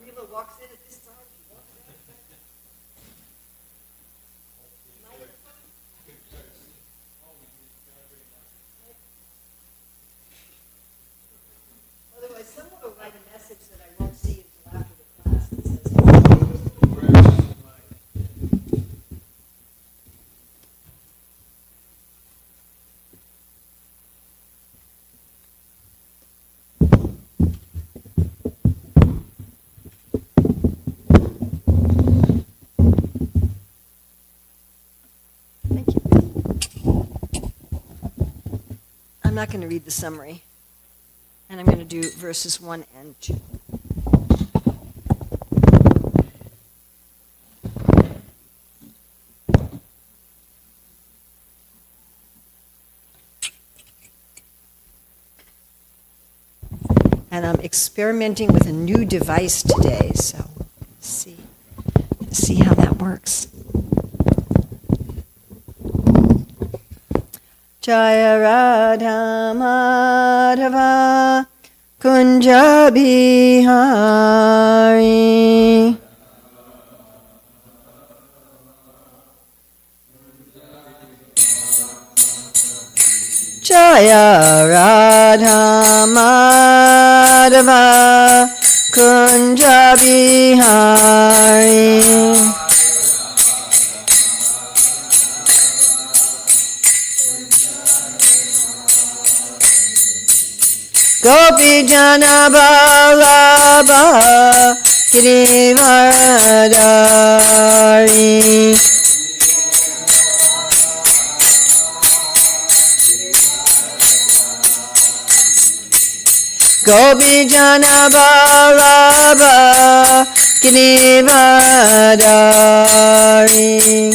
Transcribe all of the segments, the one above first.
Urmila walks in at this time. She walks in. Otherwise, someone will write a message that I won't see until after the class that says, I'm not going to read the summary, and I'm going to do verses 1 and 2. And I'm experimenting with a new device today, so see how that works. Jaya Radha Madhava Kunja Bihari Jaya Radha Madhava Kunja Bihari Gopi Jana Vallabha Girivardhari Gopi Jana Vallabha Girivardhari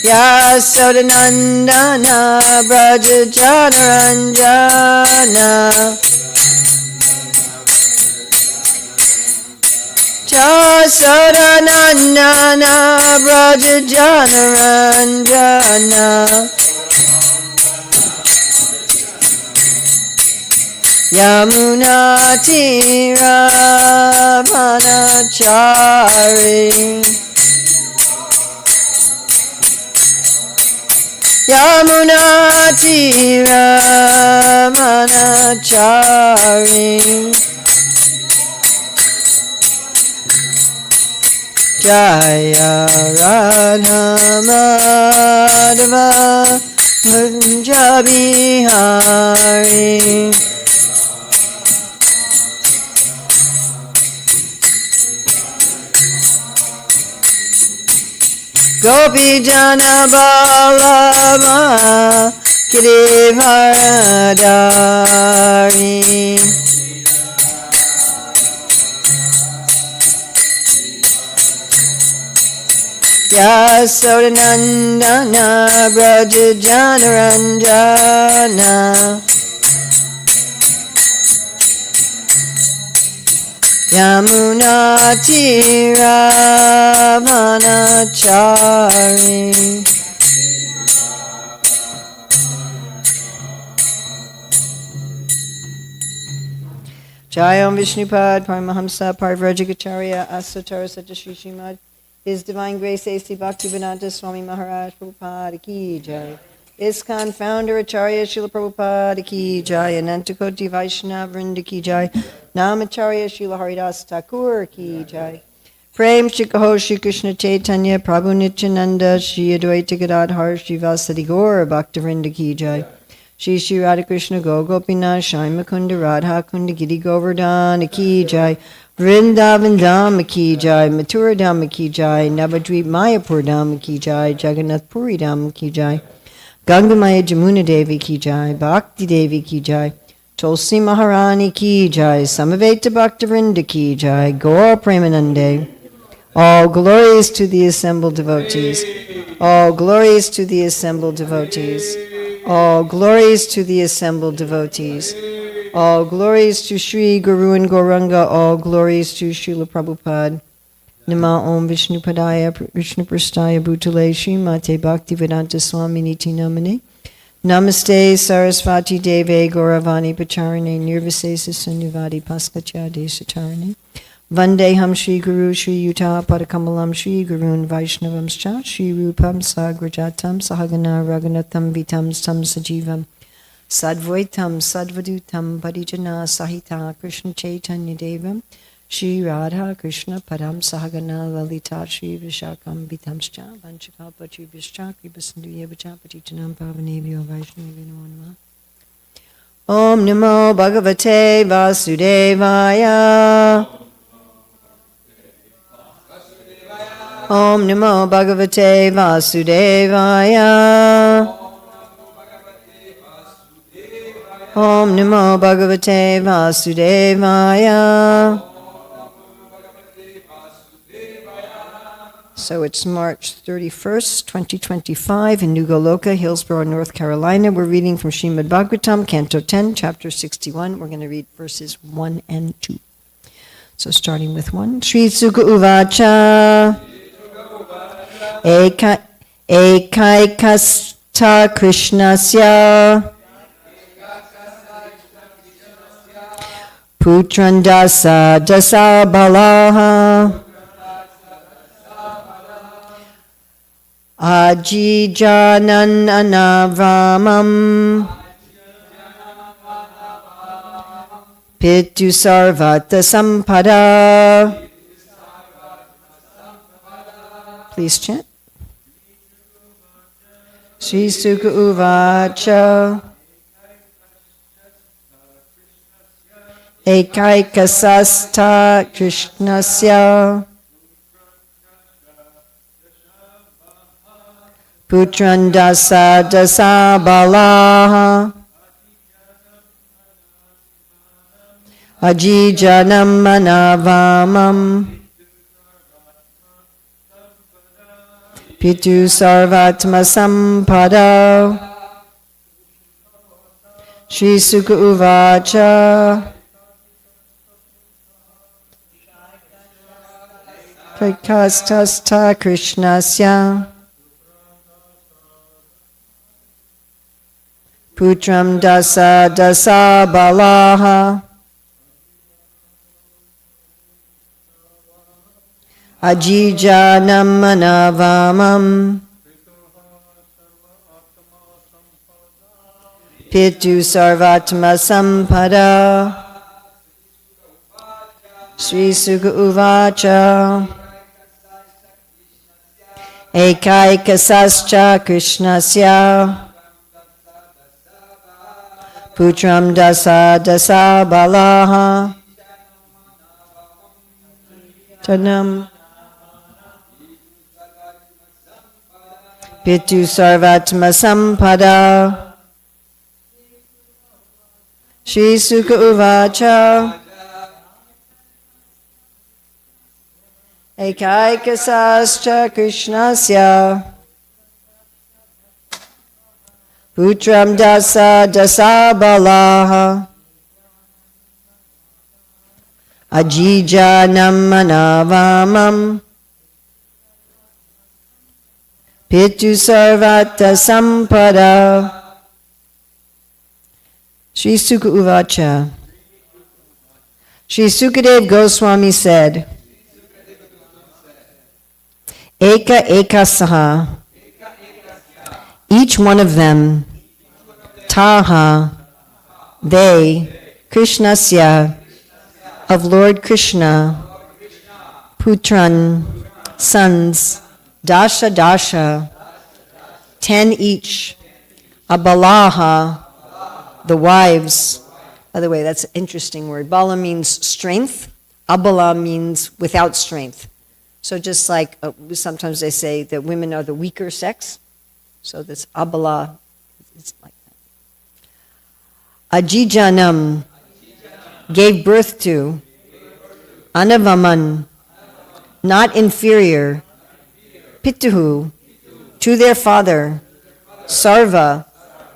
Yasodanandana Braja Janaranjana Yasodanandana Braja Janaranjana Yamuna Tira Yamunatiramanachari Jaya Radha Madhava Punjabihari Gopi Jana Ballabha Girivaradari Yasodanandana Braja Janaranjana Yamunatiramanachari Jayam Vishnupad Paramahamsa Parvrajagacharya Asatara Satyashri Srimad His Divine Grace A.C. Bhaktivedanta Swami Maharaj Prabhupada Ki Jai ISKCON Founder Acharya Srila Prabhupada Ki Jai Anantakoti Vaishnava Vrinda Ki Jai Namacharya Srila Haridas Thakur Ki Jai Prem Shri Kaho Shri Krishna Chaitanya Prabhu Nityananda Shri Advaita Gadadhar Shri Vasadi Gaur Bhaktivinoda Ki Jai Shri Shri Radha Krishna Gopinath Shai Mukunda Radha Kunda Giri Govardhana Ki Jai Vrindavan Dham Ki Jai Mathura Dham Ki Jai Navadvip Mayapur Dham Ki Jai Jagannath Puri Dham Ki Jai Gangamaya Jamuna Devi Ki Jai Bhakti Devi Ki Jai Tulsi Maharani Ki Jai Samaveta Bhaktivinoda Ki Jai Gaur Premanande All glories to the assembled devotees. All glories to the assembled devotees. All glories to the assembled devotees. All glories to Sri Guru and Gauranga. All glories to Srila Prabhupada. Nama Om Vishnupadaya Vishnu Prastaya Bhutale Srimate Bhaktivedanta Swami Niti Namane. Namaste Sarasvati Deve Gauravani Pacharane Nirvisesa Sanyavadi Paskachya Desatarane. Vandeham Shri Guru Shri Yuta Padakamalam Shri Gurun Vaishnavamscha Shri Rupam Sagrajatam Sahagana Raghunatham Vitam Tam Sajivam Sadvaitam Sadvadutam Padijana Sahita Krishna Chaitanya Devam Shri Radha Krishna Padam Sahagana Lalita Shri Vishakam Vitamscha Vanchakapati Vishcha Kripasinduya Vachapati Janam Pavanebhyo Vaishnavi Namo Namah. Om Namo Bhagavate Vasudevaya. Om Namo Bhagavate Vasudevaya. Om Namo Bhagavate Vasudevaya. So it's March 31st, 2025 in New Goloka, Hillsborough, North Carolina. We're reading from Srimad Bhagavatam, Canto 10, Chapter 61. We're going to read verses 1 and 2. So starting with 1. Sri Sukha Uvacha Ekaikasta Krishnasya Putrandasa Dasa Balaha Ajijanan Anavamam Pitu Sarvata Sampada. Please chant. Sri Sukha Uvacha Ekaikasasta Krishnasya Putrandasa Dasa Balaha Ajijanam Manavamam Pitu Sarvatma Sampada. Shri Sukha Uvacha Kaikastasta Krishnasya Putram Dasa Dasa Balaha Ajijanam manavamam Pitu sarvatma sampada Sri Sukha Uvacha Ekaikasascha Krishnasya Putram dasa dasa balaha Tanam Pitu sarvatma sampada Shri Sukha Uvacha Ekaikasascha Krishnasya Putram dasa dasa balaha Ajijanam manavamam Pitu sarvata sampada Sri Sukha Uvacha. Sri Sukadev Goswami said, Eka ekasaha, each one of them, taha, they, Krishnasya, of Lord Krishna, putran, sons, dasha dasha, 10 each, abalaha, the wives. By the way, that's an interesting word. Bala means strength. Abala means without strength. So just like sometimes they say that women are the weaker sex. So this abala is like that. Ajijanam gave birth to. Anavaman, not inferior. Pituhu, to their father. Sarva,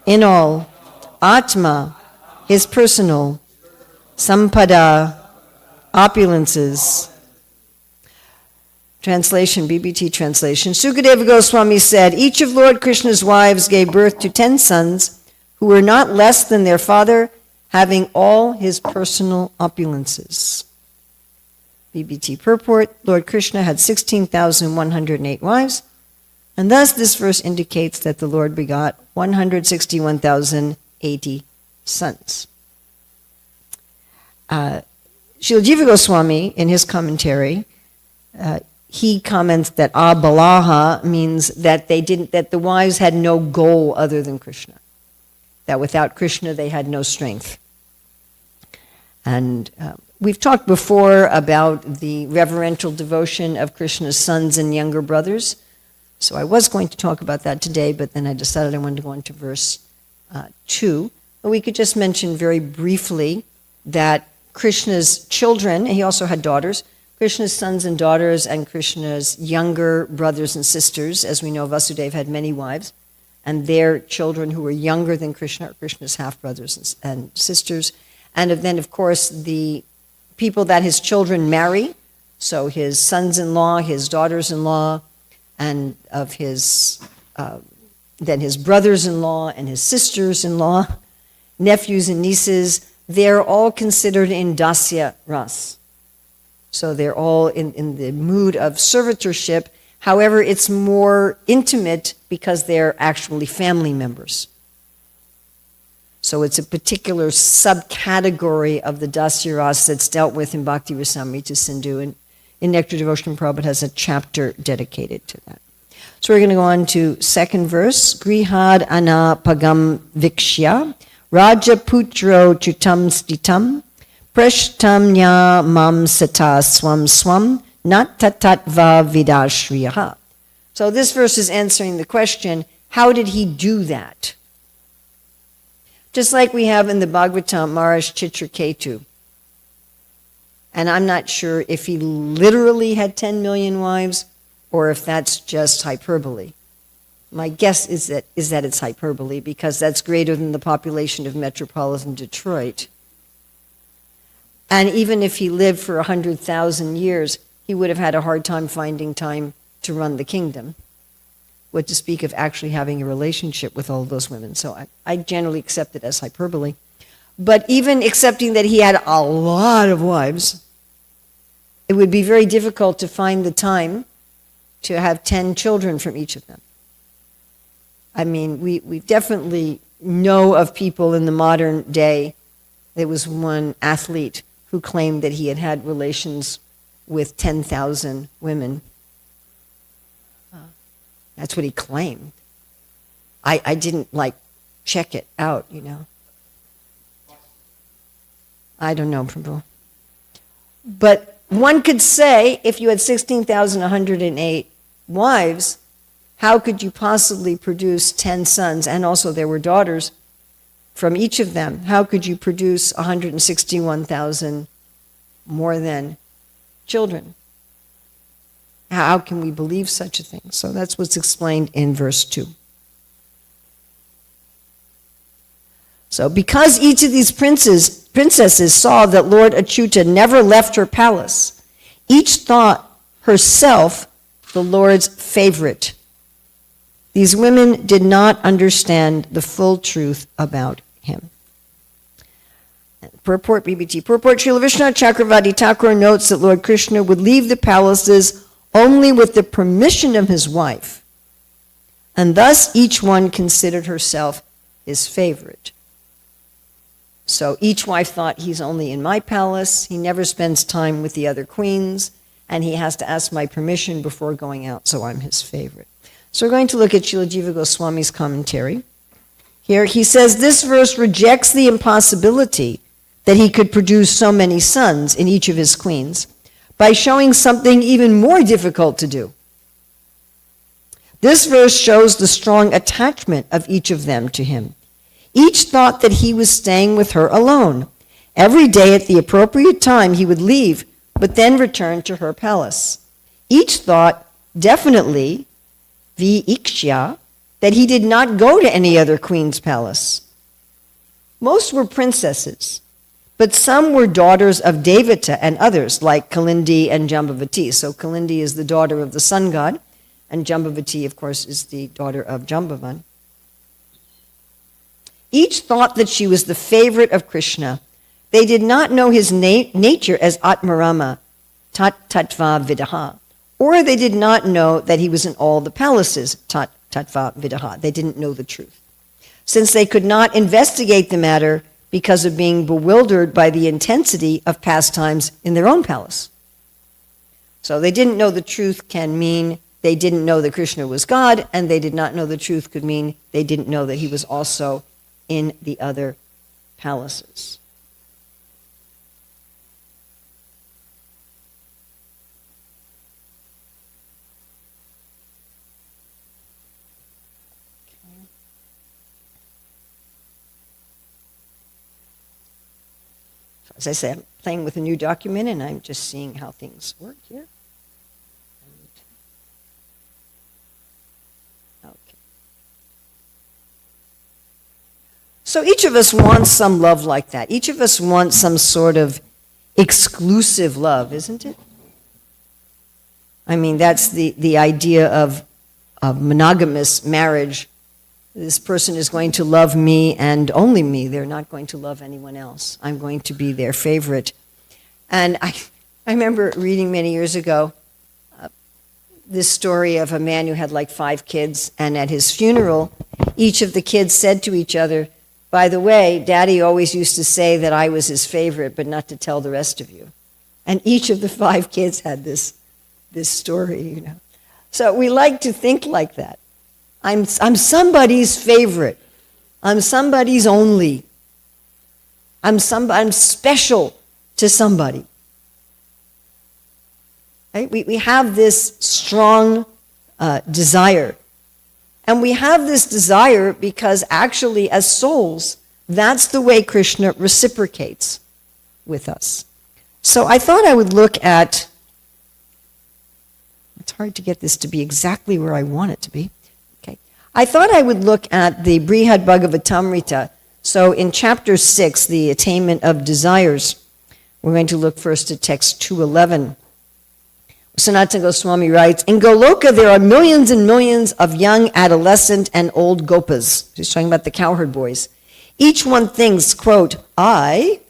in all. Atma, his personal. Sampada, opulences. Translation, BBT translation. Sukadeva Goswami said, each of Lord Krishna's wives gave birth to 10 sons who were not less than their father, having all his personal opulences. BBT purport, Lord Krishna had 16,108 wives, and thus this verse indicates that the Lord begot 161,080 sons. Srila Jiva Goswami, in his commentary, he comments that abalaha means that that the wives had no goal other than Krishna. That without Krishna they had no strength. And we've talked before about the reverential devotion of Krishna's sons and younger brothers. So I was going to talk about that today, but then I decided I wanted to go into verse 2. But we could just mention very briefly that Krishna's children, he also had daughters, Krishna's sons and daughters and Krishna's younger brothers and sisters. As we know, Vasudeva had many wives, and their children who were younger than Krishna are Krishna's half-brothers and sisters. And then, of course, the people that his children marry, so his sons-in-law, his daughters-in-law, and of his, then his brothers-in-law and his sisters-in-law, nephews and nieces, they're all considered in Dasya Ras. So they're all in the mood of servitorship. However, it's more intimate because they're actually family members. So it's a particular subcategory of the Dasya Ras that's dealt with in Bhakti Rasamrita Sindhu, and in Nectar Devotion Prabhupada has a chapter dedicated to that. So we're going to go on to second verse. Grihad ana pagam vikshya, Rajaputro chutam stitam, preshtam nya mam sata swam swam, nat tatatva vidashriyaha. So this verse is answering the question, how did he do that? Just like we have in the Bhagavatam, Maharaj Chitraketu. And I'm not sure if he literally had 10 million wives or if that's just hyperbole. My guess is that it's hyperbole because that's greater than the population of metropolitan Detroit. And even if he lived for 100,000 years, he would have had a hard time finding time to run the kingdom. What to speak of actually having a relationship with all of those women. So I generally accept it as hyperbole. But even accepting that he had a lot of wives, it would be very difficult to find the time to have 10 children from each of them. I mean, we definitely know of people in the modern day. There was one athlete who claimed that he had had relations with 10,000 women. That's what he claimed. I didn't, check it out, I don't know, Prabhu. But one could say, if you had 16,108 wives, how could you possibly produce 10 sons? And also there were daughters from each of them. How could you produce 161,000 more than children? How can we believe such a thing? So that's what's explained in verse 2. So because each of these princesses saw that Lord Achyuta never left her palace, each thought herself the Lord's favorite. These women did not understand the full truth about him. Purport BBT. Purport Srila Vishnu Chakravarti Thakur notes that Lord Krishna would leave the palaces only with the permission of his wife, and thus each one considered herself his favorite. So each wife thought, he's only in my palace, he never spends time with the other queens, and he has to ask my permission before going out, so I'm his favorite. So we're going to look at Srila Jiva Goswami's commentary. Here he says, this verse rejects the impossibility that he could produce so many sons in each of his queens by showing something even more difficult to do. This verse shows the strong attachment of each of them to him. Each thought that he was staying with her alone. Every day at the appropriate time he would leave, but then return to her palace. Each thought definitely, viikshya, that he did not go to any other queen's palace. Most were princesses, but some were daughters of Devata and others, like Kalindi and Jambavati. So Kalindi is the daughter of the sun god, and Jambavati, of course, is the daughter of Jambavan. Each thought that she was the favorite of Krishna. They did not know his nature as Atmarama, Tat-Tattva Vidaha, or they did not know that he was in all the palaces, Tat-Tattva Vidaha. They didn't know the truth. Since they could not investigate the matter because of being bewildered by the intensity of pastimes in their own palace. So they didn't know the truth can mean they didn't know that Krishna was God, and they did not know the truth could mean they didn't know that he was also in the other palaces. As I say, I'm playing with a new document and I'm just seeing how things work here. Okay. So each of us wants some love like that. Each of us wants some sort of exclusive love, isn't it? I mean, that's the idea of monogamous marriage. This person is going to love me and only me. They're not going to love anyone else. I'm going to be their favorite. And I remember reading many years ago this story of a man who had like 5 kids, and at his funeral, each of the kids said to each other, by the way, Daddy always used to say that I was his favorite, but not to tell the rest of you. And each of the 5 kids had this story, So we like to think like that. I'm somebody's favorite. I'm somebody's only. I'm special to somebody. Right? We have this strong desire. And we have this desire because actually as souls, that's the way Krishna reciprocates with us. So I thought I would look at, it's hard to get this to be exactly where I want it to be. I thought I would look at the Brihad Bhagavatamrita. So in chapter 6, the attainment of desires, we're going to look first at text 211. Sanatana Goswami writes, in Goloka there are millions and millions of young adolescent and old gopas. He's talking about the cowherd boys. Each one thinks, quote, I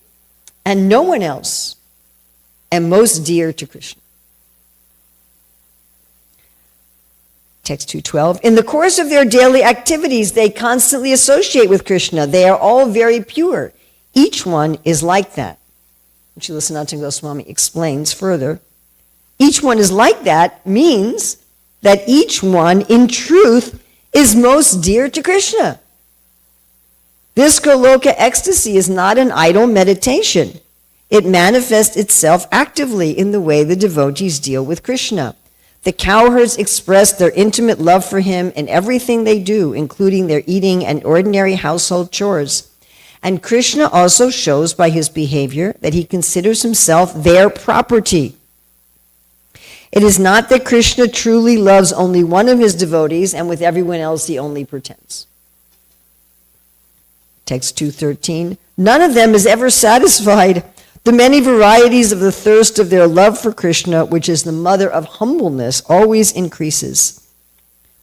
and no one else, and most dear to Krishna. Text 212. In the course of their daily activities, they constantly associate with Krishna. They are all very pure. Each one is like that. Srila Sanatana Goswami explains further. Each one is like that means that each one, in truth, is most dear to Krishna. This Goloka ecstasy is not an idle meditation. It manifests itself actively in the way the devotees deal with Krishna. The cowherds express their intimate love for him in everything they do, including their eating and ordinary household chores. And Krishna also shows by his behavior that he considers himself their property. It is not that Krishna truly loves only one of his devotees, and with everyone else he only pretends. Text 213. None of them is ever satisfied. The many varieties of the thirst of their love for Krishna, which is the mother of humbleness, always increases.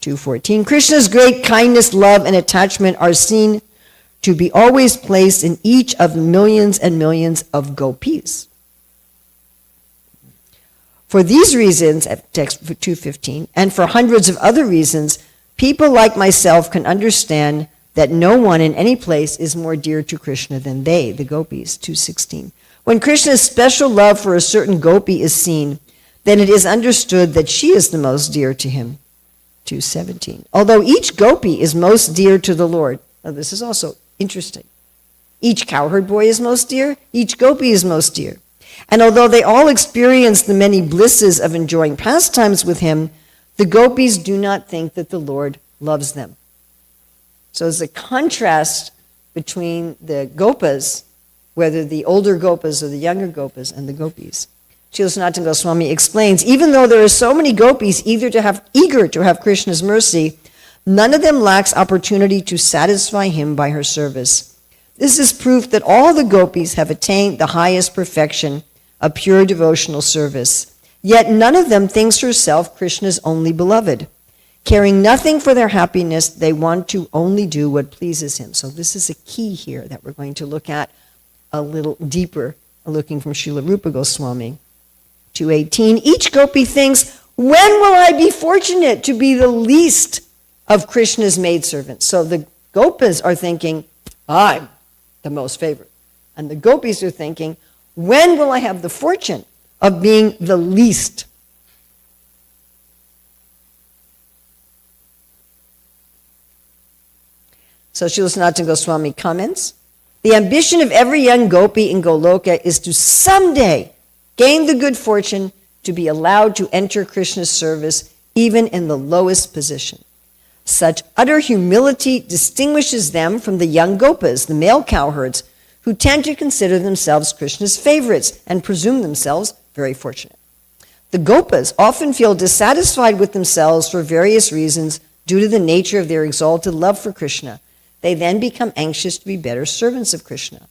214. Krishna's great kindness, love, and attachment are seen to be always placed in each of millions and millions of gopis. For these reasons, at text 215, and for hundreds of other reasons, people like myself can understand that no one in any place is more dear to Krishna than they, the gopis. 216. When Krishna's special love for a certain gopi is seen, then it is understood that she is the most dear to him. 217. Although each gopi is most dear to the Lord. Now this is also interesting. Each cowherd boy is most dear, each gopi is most dear. And although they all experience the many blisses of enjoying pastimes with him, the gopis do not think that the Lord loves them. So there's a contrast between the gopas, whether the older gopas or the younger gopas, and the gopis. Srila Sanatana Goswami explains, even though there are so many gopis eager to have Krishna's mercy, none of them lacks opportunity to satisfy him by her service. This is proof that all the gopis have attained the highest perfection of pure devotional service. Yet none of them thinks herself Krishna's only beloved. Caring nothing for their happiness, they want to only do what pleases him. So this is a key here that we're going to look at a little deeper, looking from Srila Rupa Goswami. 218, each gopi thinks, when will I be fortunate to be the least of Krishna's maidservants? So the gopas are thinking, I'm the most favored. And the gopis are thinking, when will I have the fortune of being the least? So Srila Sanatana Goswami comments, the ambition of every young gopi in Goloka is to someday gain the good fortune to be allowed to enter Krishna's service even in the lowest position. Such utter humility distinguishes them from the young gopas, the male cowherds, who tend to consider themselves Krishna's favorites and presume themselves very fortunate. The gopas often feel dissatisfied with themselves for various reasons due to the nature of their exalted love for Krishna. They then become anxious to be better servants of Krishna.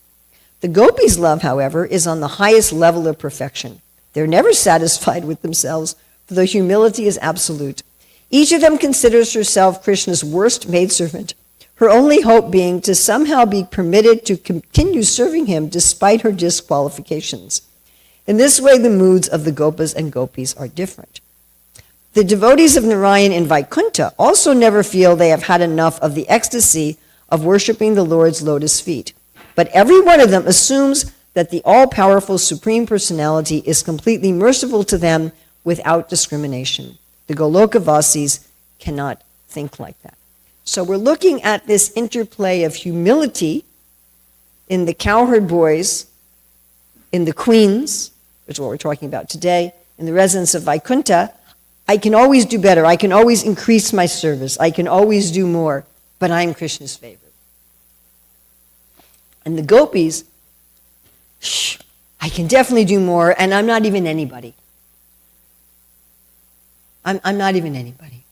The gopis' love, however, is on the highest level of perfection. They're never satisfied with themselves, for their humility is absolute. Each of them considers herself Krishna's worst maidservant, her only hope being to somehow be permitted to continue serving him despite her disqualifications. In this way, the moods of the gopas and gopis are different. The devotees of Narayan in Vaikuntha also never feel they have had enough of the ecstasy of worshiping the Lord's lotus feet. But every one of them assumes that the all-powerful Supreme Personality is completely merciful to them without discrimination. The Golokavasis cannot think like that. So we're looking at this interplay of humility in the cowherd boys, in the queens, which is what we're talking about today, in the residents of Vaikuntha. I can always do better. I can always increase my service. I can always do more, but I'm Krishna's favorite. And the gopis, I can definitely do more, and I'm not even anybody. I'm not even anybody.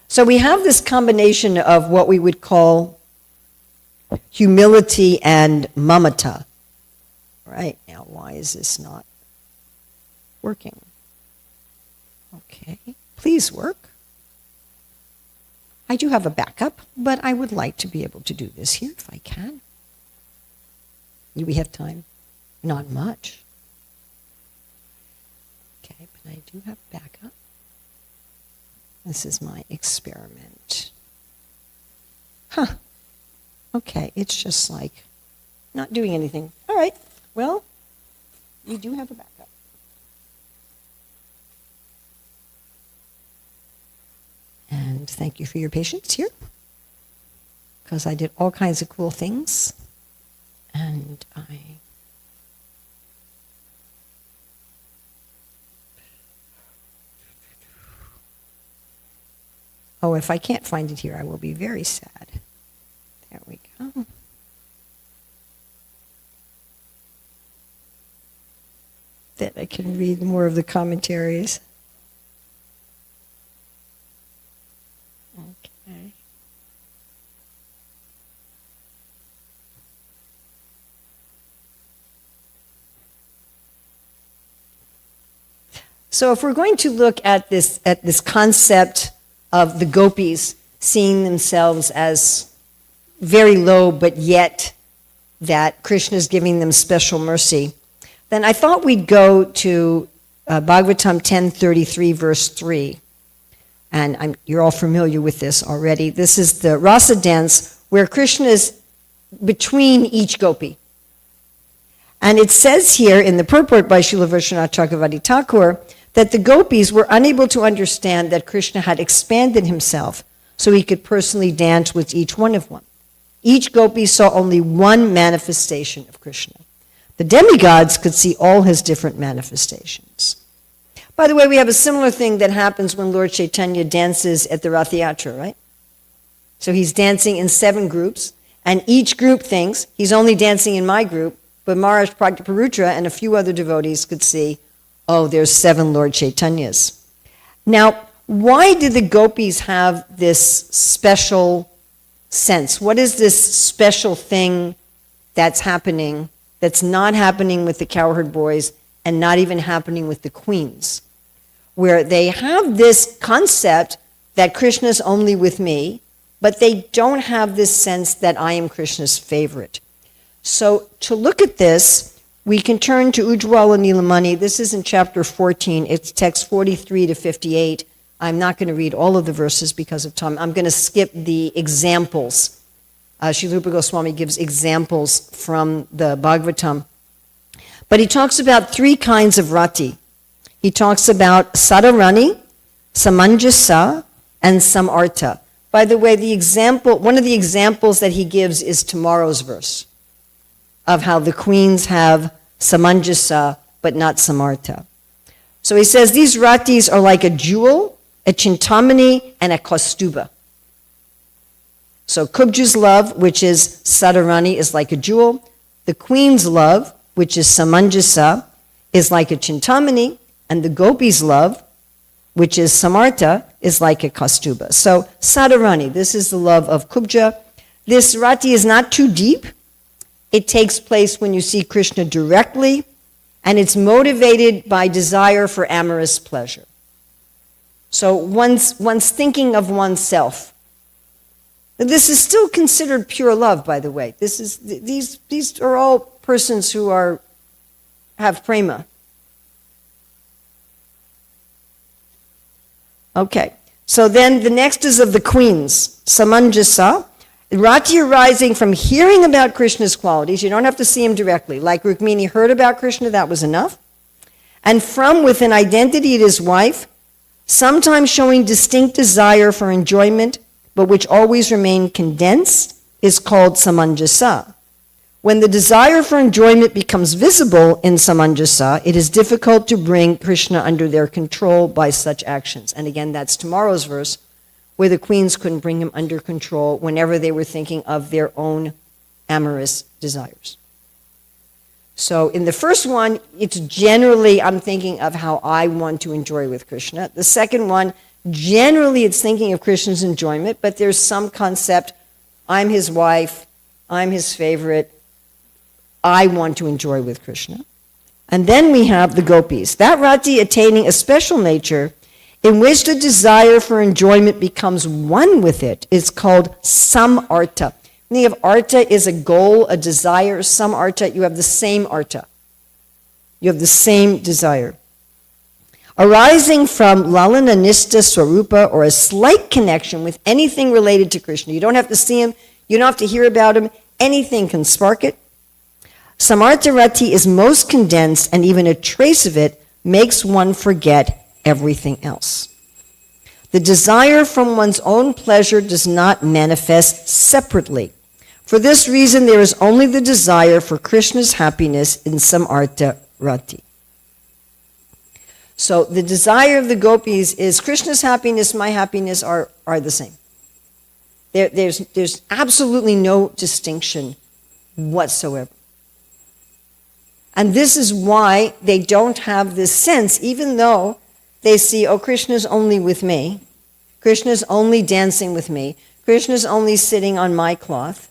So we have this combination of what we would call humility and mamata. Right, now why is this not working? Okay, please work. I do have a backup, but I would like to be able to do this here if I can. Do we have time? Not much. Okay, but I do have backup. This is my experiment. Okay, it's just like not doing anything. All right, well, we do have a backup. And thank you for your patience here, because I did all kinds of cool things, and oh, if I can't find it here, I will be very sad. There we go. That I can read more of the commentaries. Okay. So if we're going to look at this concept of the gopis seeing themselves as very low, but yet that Krishna is giving them special mercy, then I thought we'd go to Bhagavatam 10:33, verse 3. And you're all familiar with this already. This is the rasa dance where Krishna is between each gopi. And it says here in the purport by Srila Vishwanath Chakravarti Thakur that the gopis were unable to understand that Krishna had expanded himself so he could personally dance with each one of them. Each gopi saw only one manifestation of Krishna. The demigods could see all his different manifestations. By the way, we have a similar thing that happens when Lord Chaitanya dances at the Rath Yatra, right? So he's dancing in 7 groups, and each group thinks he's only dancing in my group, but Maharaj Pragyaparutra and a few other devotees could see, oh, there's 7 Lord Chaitanyas. Now, why do the gopis have this special sense? What is this special thing that's happening that's not happening with the cowherd boys and not even happening with the queens, where they have this concept that Krishna's only with me, but they don't have this sense that I am Krishna's favorite? So to look at this, we can turn to Ujjwala Nilamani. This is in chapter 14. It's text 43 to 58. I'm not going to read all of the verses because of time. I'm going to skip the examples. Srila Rupa Goswami gives examples from the Bhagavatam. But he talks about 3 kinds of rati. He talks about sadarani, samanjasa, and samartha. By the way, one of the examples that he gives is tomorrow's verse, of how the queens have samanjasa, but not samartha. So he says, these ratis are like a jewel, a chintamani, and a kaustuba. So Kubja's love, which is sadarani, is like a jewel. The queen's love, which is samanjasa, is like a chintamani, and the gopi's love, which is samartha, is like a kaustuba. So sadarani, this is the love of Kubja. This rati is not too deep. It takes place when you see Krishna directly, and it's motivated by desire for amorous pleasure. So one's thinking of oneself. This is still considered pure love, by the way. These are all persons who have prema. Okay, so then the next is of the queens, samanjasa. Rati arising from hearing about Krishna's qualities. You don't have to see him directly. Like Rukmini heard about Krishna, that was enough. And from with an identity to his wife, sometimes showing distinct desire for enjoyment, but which always remain condensed, is called samanjasa. When the desire for enjoyment becomes visible in samanjasa, it is difficult to bring Krishna under their control by such actions. And again, that's tomorrow's verse, where the queens couldn't bring him under control whenever they were thinking of their own amorous desires. So in the first one, it's generally, I'm thinking of how I want to enjoy with Krishna. The second one, generally it's thinking of Krishna's enjoyment, but there's some concept, I'm his wife, I'm his favorite, I want to enjoy with Krishna. And then we have the gopis. That rati attaining a special nature in which the desire for enjoyment becomes one with it is called samartha. Think of artha is a goal, a desire. Samartha, you have the same artha. You have the same desire. arising from Lalana Nishta Swarupa, or a slight connection with anything related to Krishna. You don't have to see him, you don't have to hear about him, anything can spark it. Samartha Rati is most condensed, and even a trace of it makes one forget everything else. The desire from one's own pleasure does not manifest separately. For this reason, there is only the desire for Krishna's happiness in Samartha Rati. So the desire of the gopis is Krishna's happiness, my happiness are the same. There's absolutely no distinction whatsoever. And this is why they don't have this sense, even though they see, oh, Krishna's only with me, Krishna's only dancing with me, Krishna's only sitting on my cloth.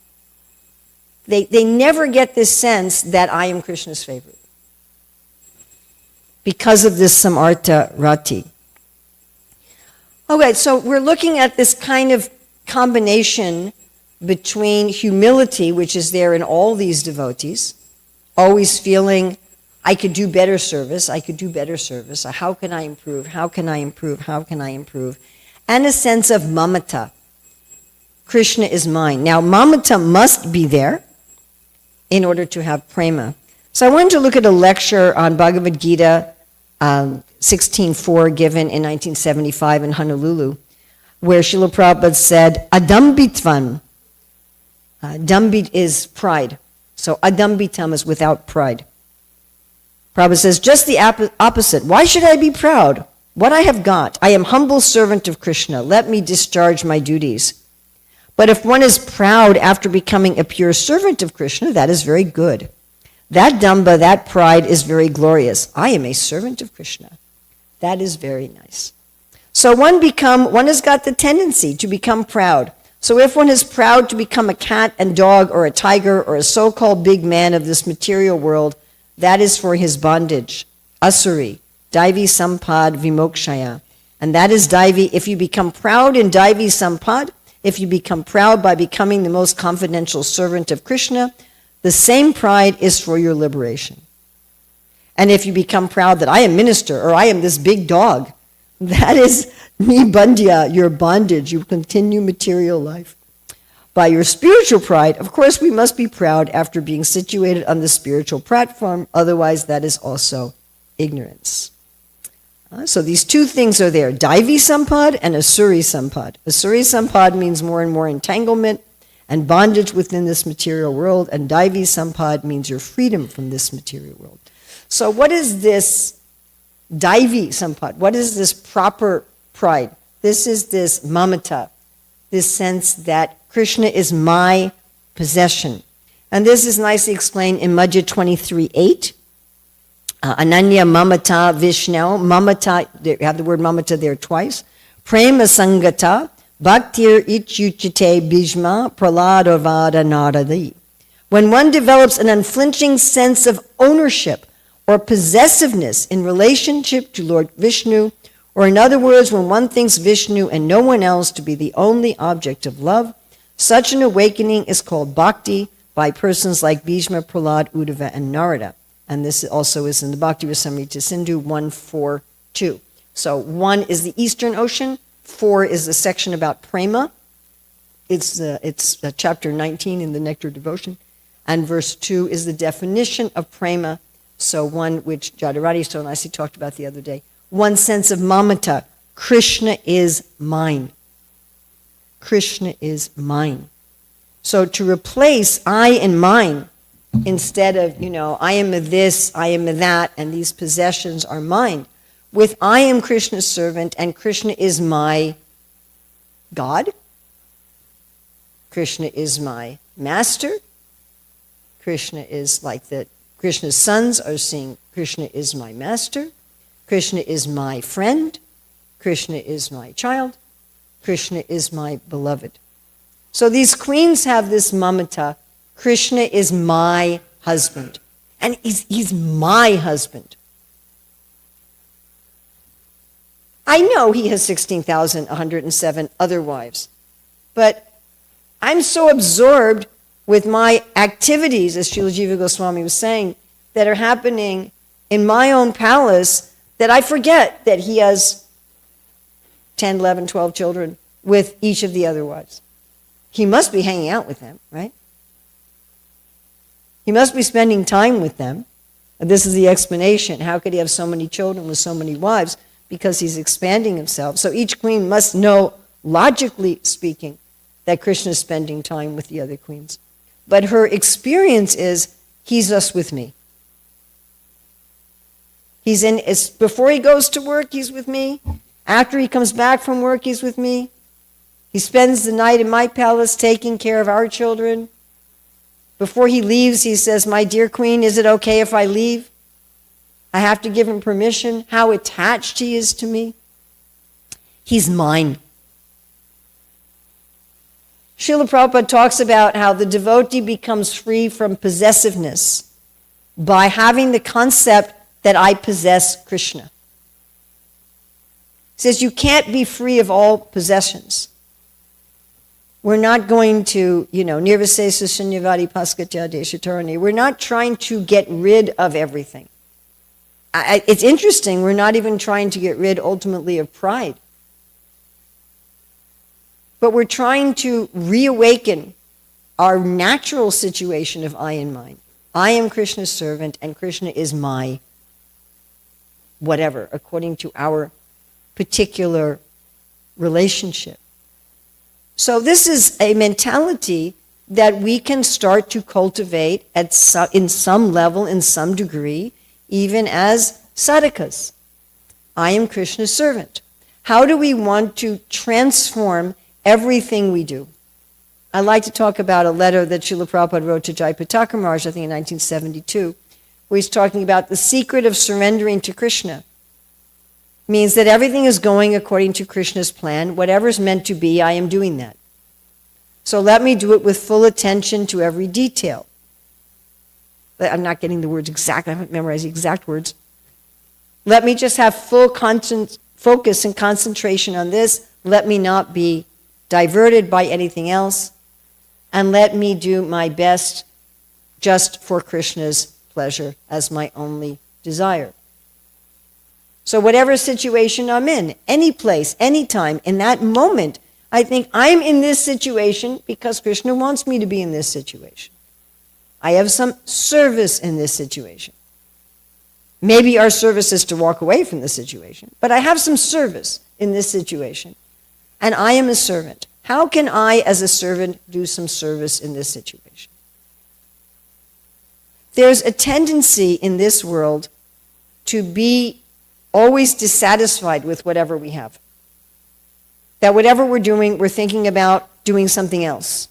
They never get this sense that I am Krishna's favorite, because of this Samartha Rati. Okay, so we're looking at this kind of combination between humility, which is there in all these devotees, always feeling, I could do better service, how can I improve, how can I improve, and a sense of mamata. Krishna is mine. Now, mamata must be there in order to have prema. So I wanted to look at a lecture on Bhagavad Gita 16.4 given in 1975 in Honolulu, where Srila Prabhupada said, Adambitvan. Dambit is pride. So adambitam is without pride. Prabhupada says, just the opposite. Why should I be proud? What I have got, I am humble servant of Krishna. Let me discharge my duties. But if one is proud after becoming a pure servant of Krishna, that is very good. That damba, that pride is very glorious. I am a servant of Krishna. That is very nice. So one has got the tendency to become proud. So if one is proud to become a cat and dog or a tiger or a so-called big man of this material world, that is for his bondage. Asuri, Daivi Sampad Vimokshaya. And that is Daivi. If you become proud in Daivi Sampad, if you become proud by becoming the most confidential servant of Krishna, the same pride is for your liberation. And if you become proud that I am minister or I am this big dog, that is nibandhya, your bondage. You continue material life. By your spiritual pride, of course, we must be proud after being situated on the spiritual platform. Otherwise, that is also ignorance. So these two things are there, Daivi Sampad and Asuri Sampad. Asuri Sampad means more and more entanglement and bondage within this material world, and Daivi Sampad means your freedom from this material world. So what is this Daivi Sampad? What is this proper pride? This is this mamata, this sense that Krishna is my possession. And this is nicely explained in Madhya 23:8. Ananya mamata Vishnu. Mamata, you have the word mamata there twice. Prema sangata, bhaktir ichuchite bhishma praladavada naradi. When one develops an unflinching sense of ownership or possessiveness in relationship to Lord Vishnu, or in other words, when one thinks Vishnu and no one else to be the only object of love, such an awakening is called bhakti by persons like Bhishma, Prahlad, Uddhava, and Narada. And this also is in the Bhakti Rasamrita Sindhu 1.4.2. So 1 is the Eastern Ocean, 4 is the section about prema. It's chapter 19 in the Nectar Devotion. And verse 2 is the definition of prema. So one which Jadharani so nicely talked about the other day. One sense of mamata, Krishna is mine. Krishna is mine. So to replace I and mine, instead of, I am a this, I am a that, and these possessions are mine, with I am Krishna's servant and Krishna is my God, Krishna is my master, Krishna is like that. Krishna's sons are seeing Krishna is my master, Krishna is my friend, Krishna is my child, Krishna is my beloved. So these queens have this mamata, Krishna is my husband. And he's my husband. I know he has 16,107 other wives, but I'm so absorbed with my activities, as Srila Jiva Goswami was saying, that are happening in my own palace, that I forget that he has 10, 11, 12 children with each of the other wives. He must be hanging out with them, right? He must be spending time with them. And this is the explanation. How could he have so many children with so many wives? Because he's expanding himself. So each queen must know, logically speaking, that Krishna is spending time with the other queens. But her experience is, he's just with me. Before he goes to work, he's with me. After he comes back from work, he's with me. He spends the night in my palace taking care of our children. Before he leaves, he says, my dear queen, is it okay if I leave? I have to give him permission. How attached he is to me. He's mine. Srila Prabhupada talks about how the devotee becomes free from possessiveness by having the concept that I possess Krishna. He says you can't be free of all possessions. We're not going to, nirvisesa shunyavadi paskatya deshatarani. We're not trying to get rid of everything. It's interesting, we're not even trying to get rid ultimately of pride. But we're trying to reawaken our natural situation of I and mine. I am Krishna's servant and Krishna is my whatever, according to our particular relationship. So this is a mentality that we can start to cultivate in some level, in some degree, even as sadhakas. I am Krishna's servant. How do we want to transform everything we do? I like to talk about a letter that Srila Prabhupada wrote to Jayapataka Maharaj, I think in 1972, where he's talking about the secret of surrendering to Krishna. Means that everything is going according to Krishna's plan. Whatever's meant to be, I am doing that. So let me do it with full attention to every detail. I'm not getting the words exact. I haven't memorized the exact words. Let me just have full focus and concentration on this. Let me not be diverted by anything else. And let me do my best just for Krishna's pleasure as my only desire. So whatever situation I'm in, any place, any time, in that moment, I think I'm in this situation because Krishna wants me to be in this situation. I have some service in this situation. Maybe our service is to walk away from the situation, but I have some service in this situation, and I am a servant. How can I, as a servant, do some service in this situation? There's a tendency in this world to be always dissatisfied with whatever we have. That whatever we're doing, we're thinking about doing something else.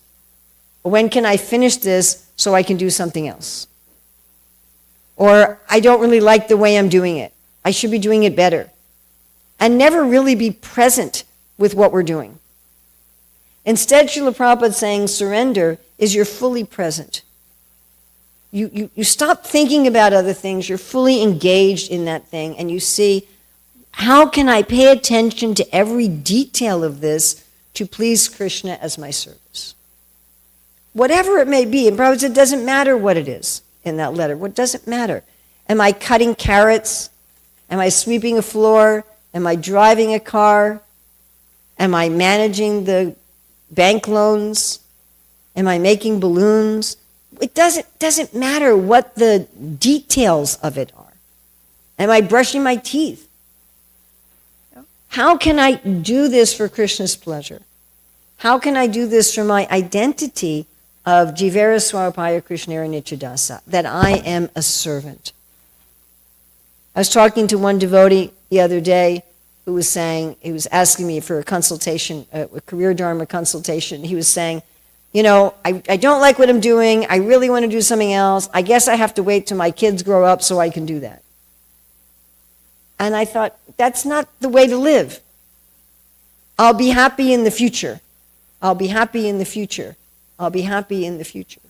When can I finish this so I can do something else? Or I don't really like the way I'm doing it. I should be doing it better. And never really be present with what we're doing. Instead, Srila Prabhupada saying surrender is you're fully present. You stop thinking about other things, you're fully engaged in that thing, and you see, how can I pay attention to every detail of this to please Krishna as my service? Whatever it may be, and Prabhupada said it doesn't matter what it is in that letter. What does it matter? Am I cutting carrots? Am I sweeping a floor? Am I driving a car? Am I managing the bank loans? Am I making balloons? It doesn't matter what the details of it are. Am I brushing my teeth? How can I do this for Krishna's pleasure? How can I do this for my identity of Jivera Swarupaya Krishnera Nityadasa, that I am a servant? I was talking to one devotee the other day who was saying, he was asking me for a consultation, a career dharma consultation. He was saying, I don't like what I'm doing. I really want to do something else. I guess I have to wait till my kids grow up so I can do that. And I thought, that's not the way to live. I'll be happy in the future. I'll be happy in the future. I'll be happy in the future.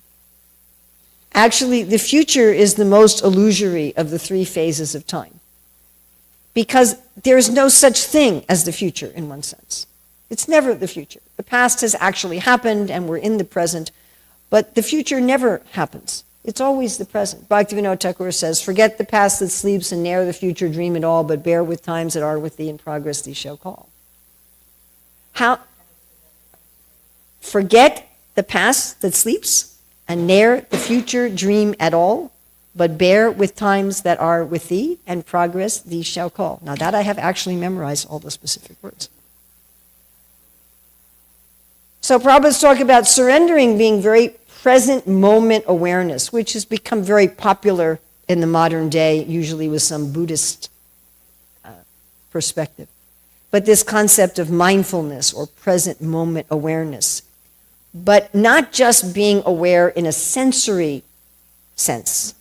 Actually, the future is the most illusory of the three phases of time. Because there's no such thing as the future in one sense. It's never the future. The past has actually happened and we're in the present, but the future never happens. It's always the present. Bhaktivinoda Thakur says, forget the past that sleeps and ne'er the future dream at all, but bear with times that are with thee in progress thee shall call. How? Forget the past that sleeps and ne'er the future dream at all, but bear with times that are with thee and progress thee shall call. Now that I have actually memorized all the specific words. So Prabhupada's talk about surrendering being very present moment awareness, which has become very popular in the modern day, usually with some Buddhist perspective. But this concept of mindfulness or present moment awareness, but not just being aware in a sensory sense,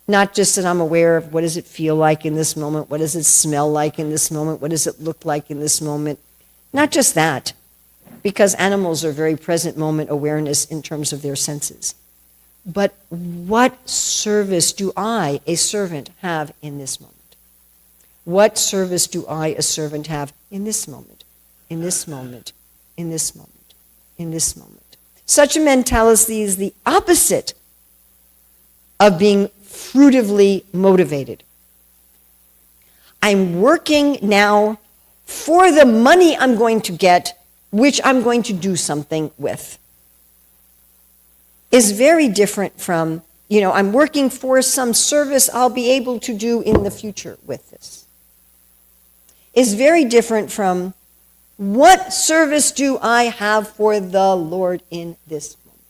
not just that I'm aware of what does it feel like in this moment, what does it smell like in this moment, what does it look like in this moment, not just that, because animals are very present moment awareness in terms of their senses. But what service do I, a servant, have in this moment? What service do I, a servant, have in this moment, in this moment, in this moment, in this moment? Such a mentality is the opposite of being fruitively motivated. I'm working now for the money I'm going to get, which I'm going to do something with. Is very different from, I'm working for some service I'll be able to do in the future with this. Is very different from, what service do I have for the Lord in this moment?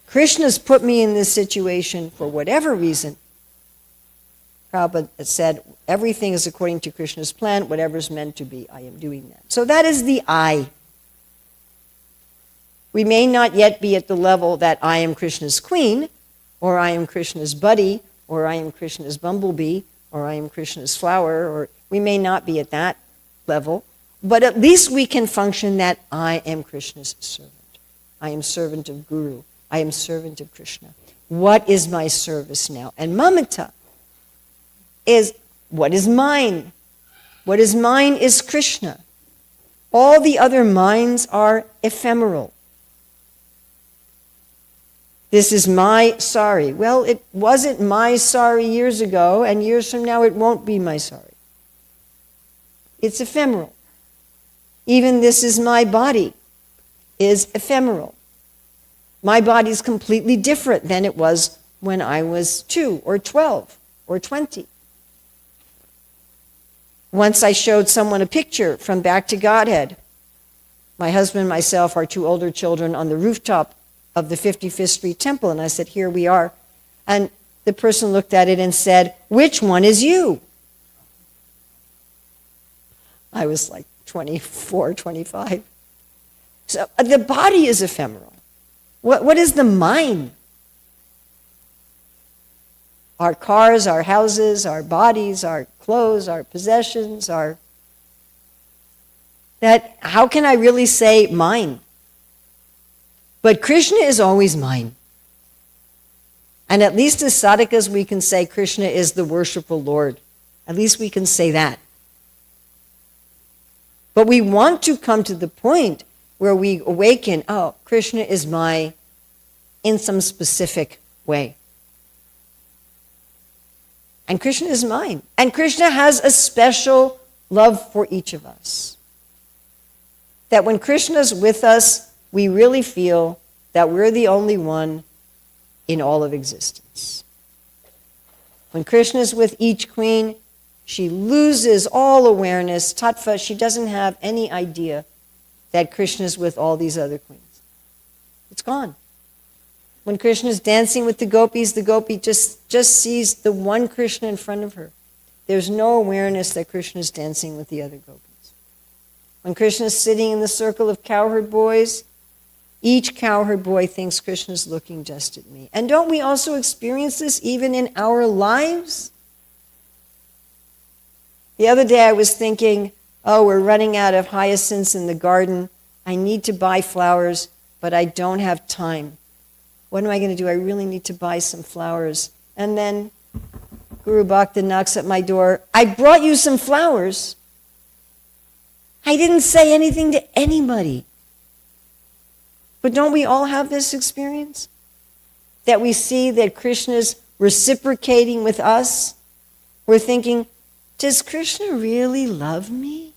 Krishna's put me in this situation for whatever reason. Prabhupada said, everything is according to Krishna's plan, whatever's meant to be, I am doing that. So that is the I. We may not yet be at the level that I am Krishna's queen, or I am Krishna's buddy, or I am Krishna's bumblebee, or I am Krishna's flower, or we may not be at that level, but at least we can function that I am Krishna's servant. I am servant of Guru. I am servant of Krishna. What is my service now? And mamata is what is mine. What is mine is Krishna. All the other minds are ephemeral. This is my sari. Well, it wasn't my sari years ago, and years from now it won't be my sari. It's ephemeral. Even this is my body is ephemeral. My body is completely different than it was when I was 2 or 12 or 20. Once I showed someone a picture from Back to Godhead. My husband and myself, our 2 older children, on the rooftop of the 55th Street Temple, and I said, here we are. And the person looked at it and said, which one is you? I was like 24, 25. So the body is ephemeral. What is the mind? Our cars, our houses, our bodies, our clothes, our possessions, how can I really say mine? But Krishna is always mine. And at least as sadhakas we can say Krishna is the worshipful Lord. At least we can say that. But we want to come to the point where we awaken, oh, Krishna is in some specific way. And Krishna is mine. And Krishna has a special love for each of us. That when Krishna's with us, we really feel that we're the only one in all of existence. When Krishna's with each queen, she loses all awareness, tattva. She doesn't have any idea that Krishna's with all these other queens. It's gone. When Krishna's dancing with the gopi just sees the one Krishna in front of her. There's no awareness that Krishna's dancing with the other gopis. When Krishna's sitting in the circle of cowherd boys, each cowherd boy thinks Krishna's looking just at me. And don't we also experience this even in our lives? The other day I was thinking, oh, we're running out of hyacinths in the garden. I need to buy flowers, but I don't have time. What am I going to do? I really need to buy some flowers. And then Guru Bhakta knocks at my door. I brought you some flowers. I didn't say anything to anybody. But don't we all have this experience? That we see that Krishna's reciprocating with us? We're thinking, does Krishna really love me?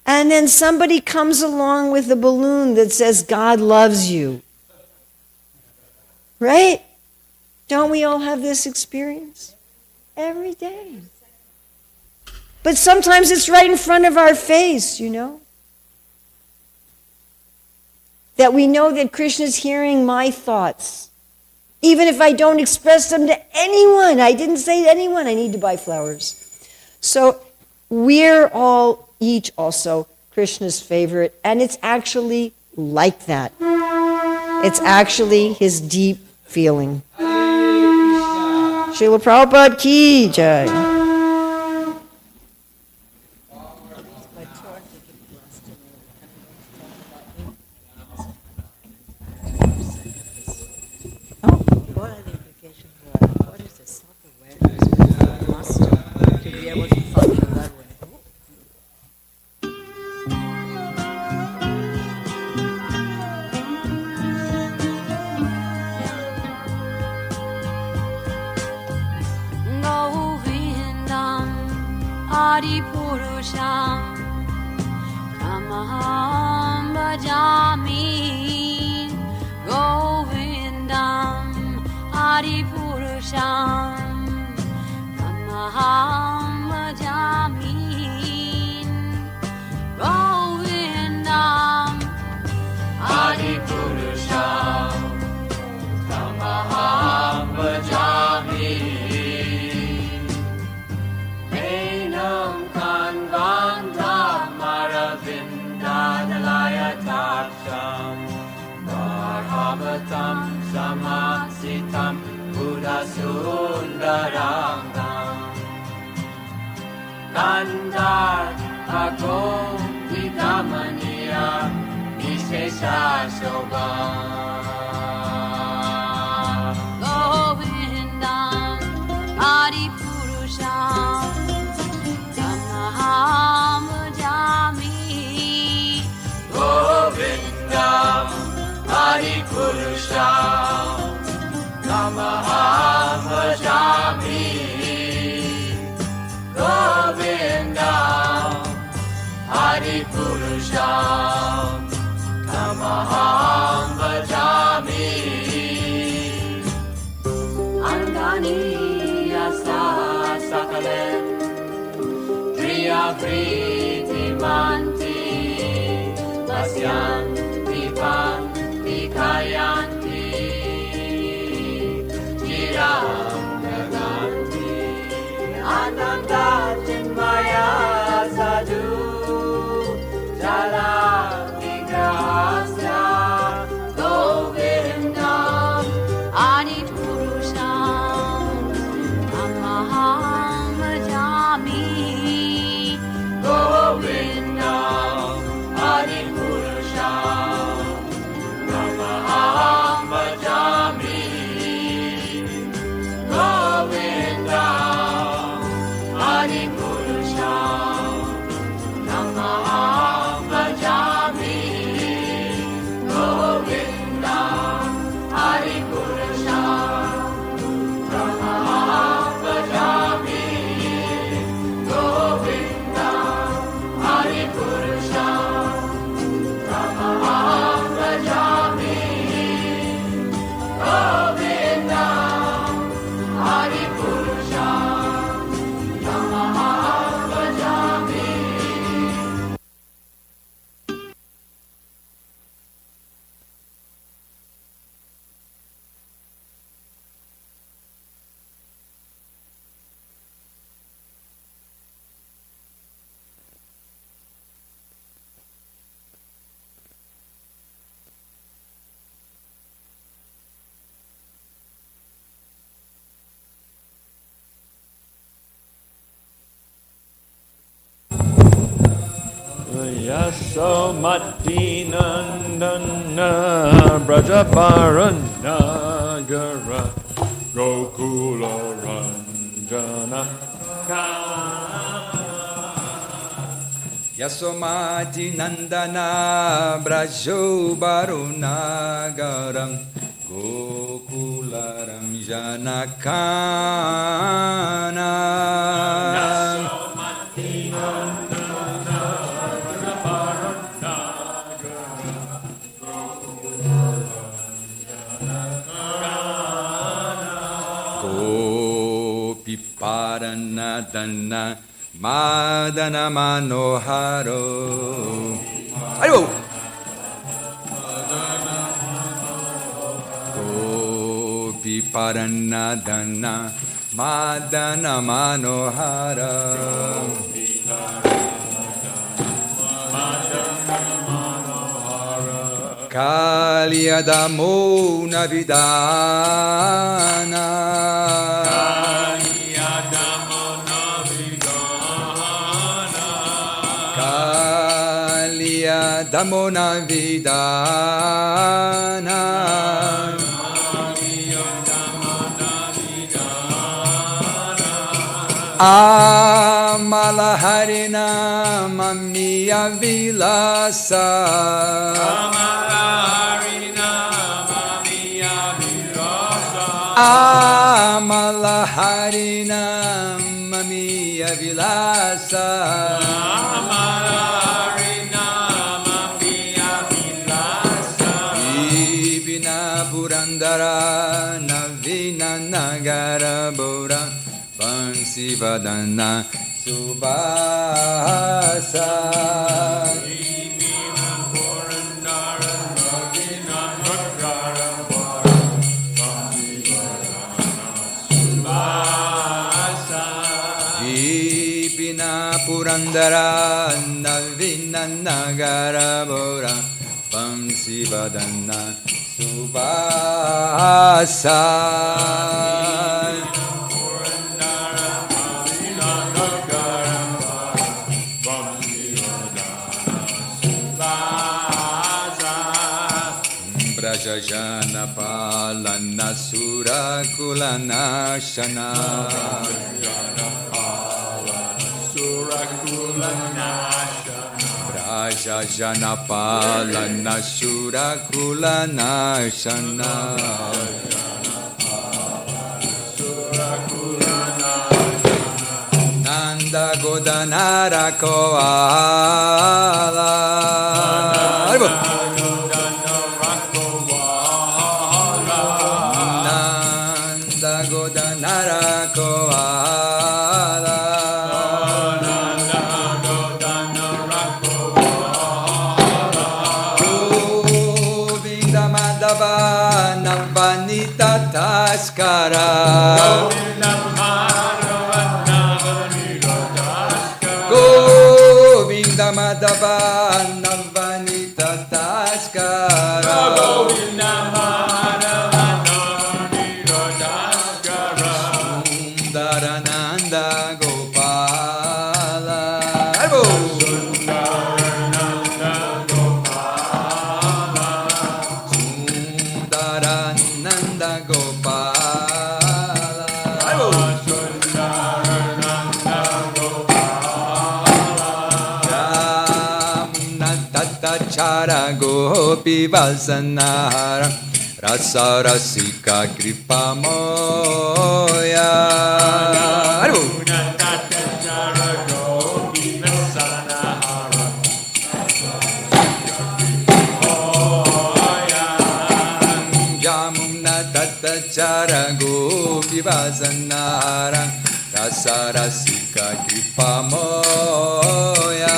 And then somebody comes along with a balloon that says, God loves you. Right? Don't we all have this experience? Every day. But sometimes it's right in front of our face, you know? That we know that Krishna's hearing my thoughts. Even if I don't express them to anyone. I didn't say to anyone I need to buy flowers. So we're all each also Krishna's favorite. And it's actually like that. It's actually his deep feeling. Srila Prabhupada ki jai. What are the implications for what is the self-awareness we must to be able to function that way? Govindam Adipurusham Tamaham Bhajami Govindam Adipurusham Tamaham Bhajami Govindam Adipurusham Tamaham Bhajami Enam Kanvandam Aravindanalayataksham Varhavatam Samasitam Buddhasundarangam Kandar Agom Vidamaniya Vishesha Shobham Govindam Adipurusham Tamaham Bhajami Govindam Adipurusham Tamaham Bhajami Govindam Adipurusham Tamaham Bhajami Angani Yasa Sakalem Priya Priti Manti Vasyanti Panti Kayanti Jiram Naganti Ananda Chinmaya Sadhu Jala Vigrahasya Govindam Adipurusham Tamaham Bhajami Govindam Adipurusham Tamaham Bhajami Govindam Adipurusham Tamaham Bhajami Govindam Adipurusham Tamaham Bhajami Govindam Adipurusham Tamaham Bhajami Govindam Adipurusham Tamaham Bhajami. Yasomati Nandana Brajabaranagara Gokula Ranjana Yasomati Nandana Brajo Barunagaram Gokularam Janakana Gopi Paranadana Madana Manoharo Ayo Gopi Paranadana Madana Manohara Kalyadamo Navidana Damona Vidana Amalaharina Mamiya Vilasa Amalaharina Mamiya Vilasa Purandara Navina Nagara Bora Bansi Vadana Subhasa Vipina Purandara Navina Nagara Bora Bansi Vadana Subhasa Brajajana Palana Surakulana Shana Brajajana Palana Surakulana Shana Nanda Godanara Koala Nanda Godanara Koala Govinda Madhava Navanita Taskara Govinda Madhava Navanita Taskara Sundarananda Gopala Sundarananda Gopala Ramna Tatachara Gopi Vasanara Rasa Rasika Kripa Moya Jamuna Tatachara Gopi Vasanara Rasa Rasika Kripa Moya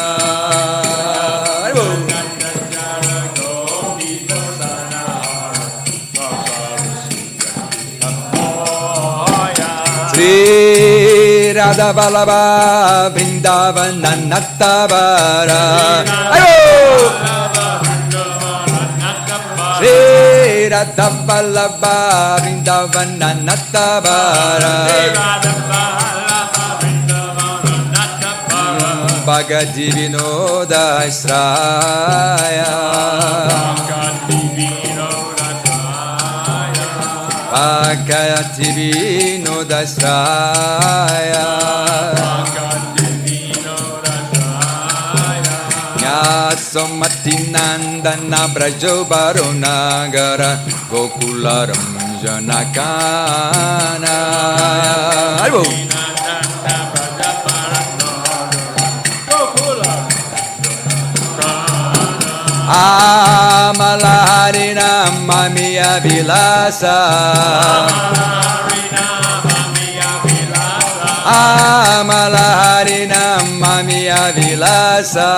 Sri Radha Vallabha Vrindavana Nattabara Sri Radha Vallabha Vrindavana Nattabara Bhagati Vinoda Sraya Bhagati Vinoda Sraya Somati Nandana Brajo Baronagara Gokularam Janakana. Haribo. Amalaharina Mamiya Vilasa. Amalaharina Mamiya Vilasa.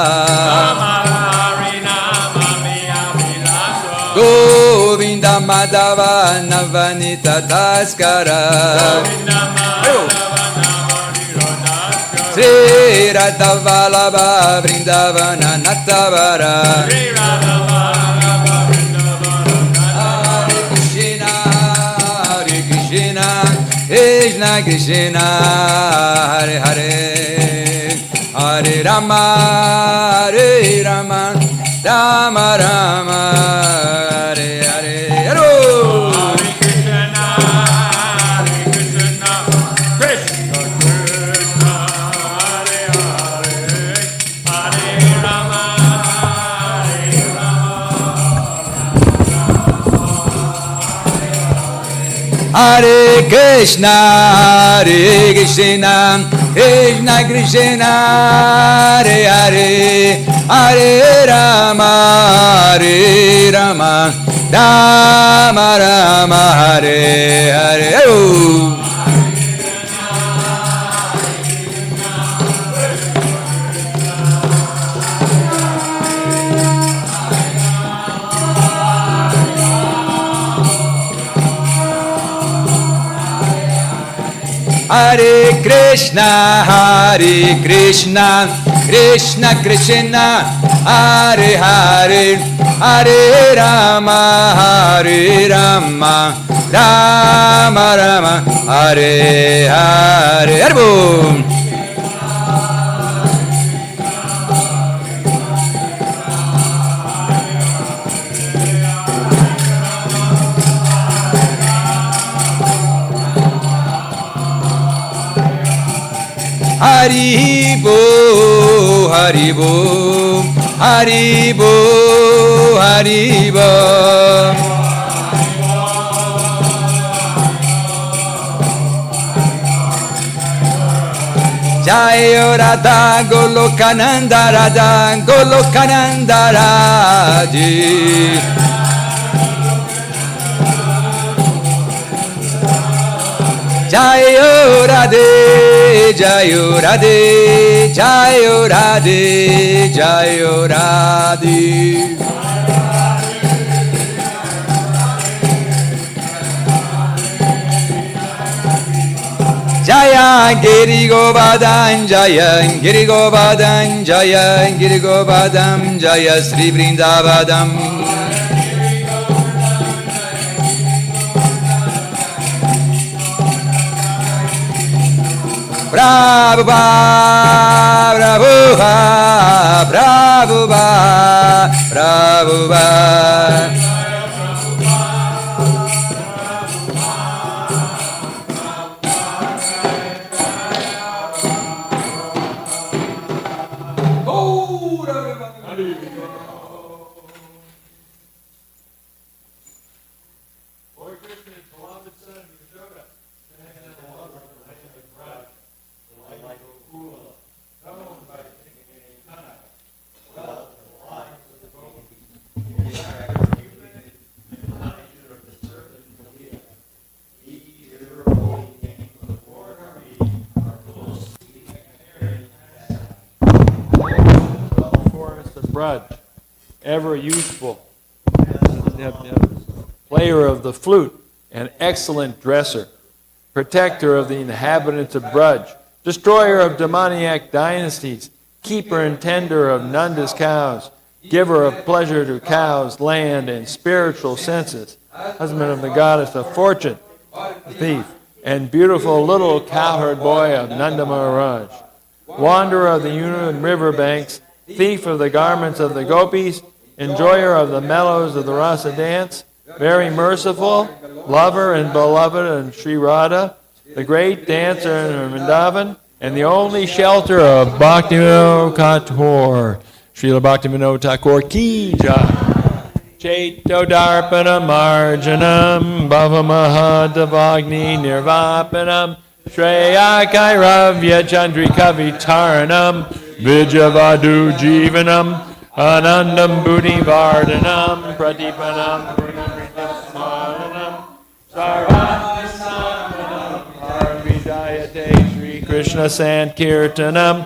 Govinda Madhava Navanita Taskara. Sri Radha Vallabha Vrindavana Natavara. Hare Krishna, Krishna Krishna, Hare Hare, Hare Rama, Rama Rama, Hare Hare, Hare. Hare Krishna, Krishna Krishna, Hare Hare, Hare Rama, Rama Rama, Hare Hare. Hare Krishna, Krishna Krishna, Hare Hare, Hare Rama, Rama Rama, Hare Hare. Hare Bol. Haribo, Haribo, Haribo, Haribo. Jayo Radha Golokananda Radha Golokananda Radhi. Jayo Radhe, Jayo Radhe, Jayo Radhe, Jayo Radhe. Jaya Giri Govardhan, Jaya Giri Govardhan, Jaya Giri Govardhan, Jaya Sri Vrindavadam. Prabhupada, Prabhupada, Prabhupada. Ever useful, player of the flute, an excellent dresser, protector of the inhabitants of Braj, destroyer of demoniac dynasties, keeper and tender of Nanda's cows, giver of pleasure to cows, land, and spiritual senses, husband of the goddess of fortune, thief, and beautiful little cowherd boy of Nanda Maharaj, wanderer of the Yamuna river banks, thief of the garments of the gopis, enjoyer of the mellows of the rasa dance, very merciful, lover and beloved of Sri Radha, the great dancer in Vrindavan, and the only shelter of Bhaktivinoda Thakur. Srila Bhaktivinoda Thakur ki jai. Chaito Darpana Marjanam Bhavamahadavagni Nirvapanam Shreya Kairavya Chandrika Vitaranam Vijavadu Jivanam Anandam Buddhi Vardhanam Pratipanam Smaranam Sarvasamanam Arvidayate Sri Krishna Sankirtanam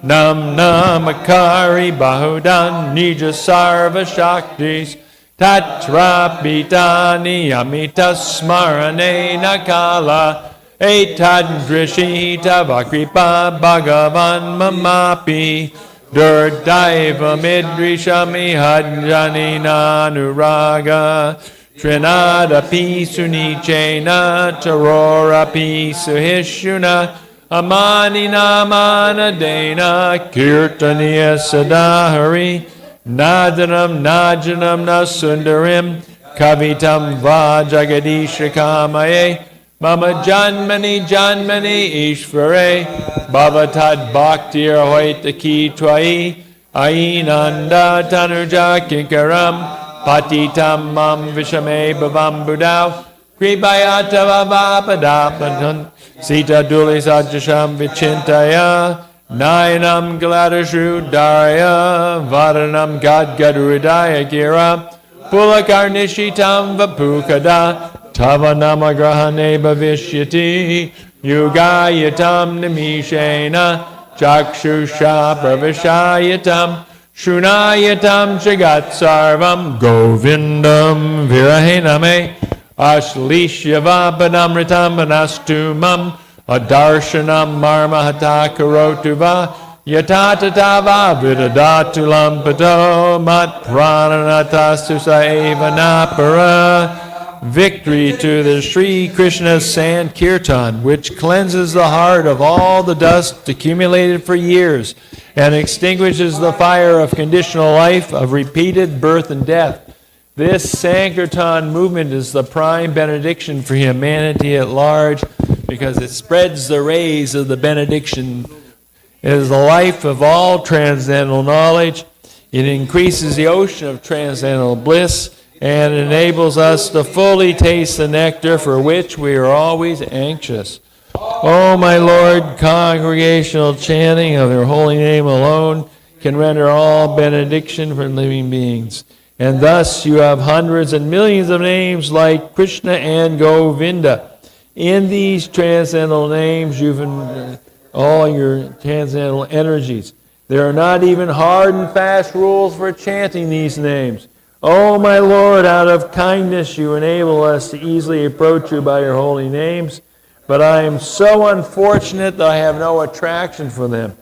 Nam Namakari Bahudan Nija Sarva Shaktis Tatra Pitani Amita Smarane Nakala Etad Drishita Vakripa Bhagavan Mamapi Durdaiva Midrishami Hadjani Nanuraga Trinada Pisunichena Tarora Pisuhishuna Amani Namana Dena Kirtaniya Sadahari Nadanam Najanam Nasundarim Kavitam Vajagadisha Kamaye Mama Janmani Janmani Ishvare Bhavatad Bhaktir Hoita Ki Twai Ainanda Tanuja Kinkaram Patitam Mam Vishame Bhavam Budao Kribayata Vavapadapatan Sita Duli Sajasham Vichintaya Nayanam Gladashu Darya Vadanam Gadgadurudaya Gira Pulakarnishitam Vapukada Tava Namagrahane Bhavishyati Yugayatam Nimishena Chakshusha Pravishayatam Shunayatam Jagat Sarvam Govindam Virahename Ashlishyavapadamritam Vanastumam Adarshanam Marmahata Karotuva Yatatatava Vidadatulam Pato Mat Prananatastu Saevanapara. Victory to the Sri Krishna Sankirtan, which cleanses the heart of all the dust accumulated for years and extinguishes the fire of conditional life, of repeated birth and death. This Sankirtan movement is the prime benediction for humanity at large because it spreads the rays of the benediction. It is the life of all transcendental knowledge. It increases the ocean of transcendental bliss and enables us to fully taste the nectar for which we are always anxious. Oh, my Lord, congregational chanting of your holy name alone can render all benediction for living beings. And thus you have hundreds and millions of names like Krishna and Govinda. In these transcendental names, you've all your transcendental energies. There are not even hard and fast rules for chanting these names. Oh, my Lord, out of kindness you enable us to easily approach you by your holy names, but I am so unfortunate that I have no attraction for them.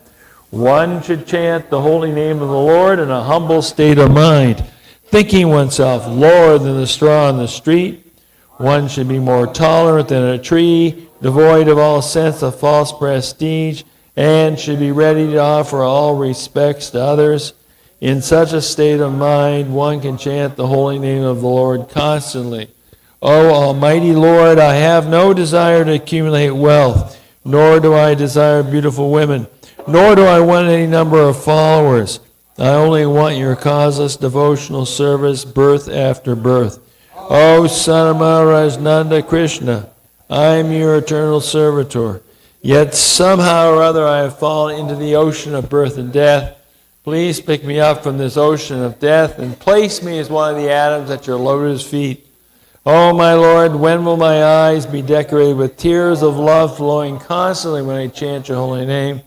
One should chant the holy name of the Lord in a humble state of mind, thinking oneself lower than the straw on the street. One should be more tolerant than a tree, devoid of all sense of false prestige, and should be ready to offer all respects to others. In such a state of mind, one can chant the holy name of the Lord constantly. O Almighty Lord, I have no desire to accumulate wealth, nor do I desire beautiful women, nor do I want any number of followers. I only want your causeless devotional service, birth after birth. O Son of Maharaj Nanda Krishna, I am your eternal servitor. Yet somehow or other I have fallen into the ocean of birth and death. Please pick me up from this ocean of death and place me as one of the atoms at your lotus feet. Oh, my Lord, when will my eyes be decorated with tears of love flowing constantly when I chant your holy name?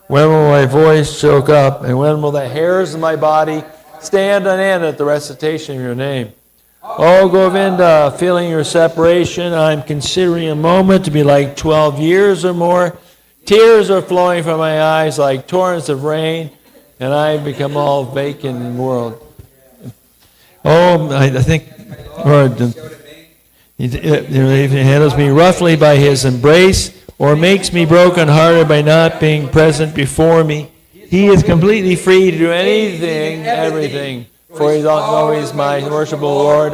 When will my voice choke up? And when will the hairs of my body stand on end at the recitation of your name? Oh, Govinda, feeling your separation, I'm considering a moment to be like 12 years or more. Tears are flowing from my eyes like torrents of rain, and I become all vacant in the world. Oh, I think, Lord, he handles me roughly by his embrace, or makes me broken-hearted by not being present before me. He is completely free to do anything, everything, for he's always my worshipful Lord.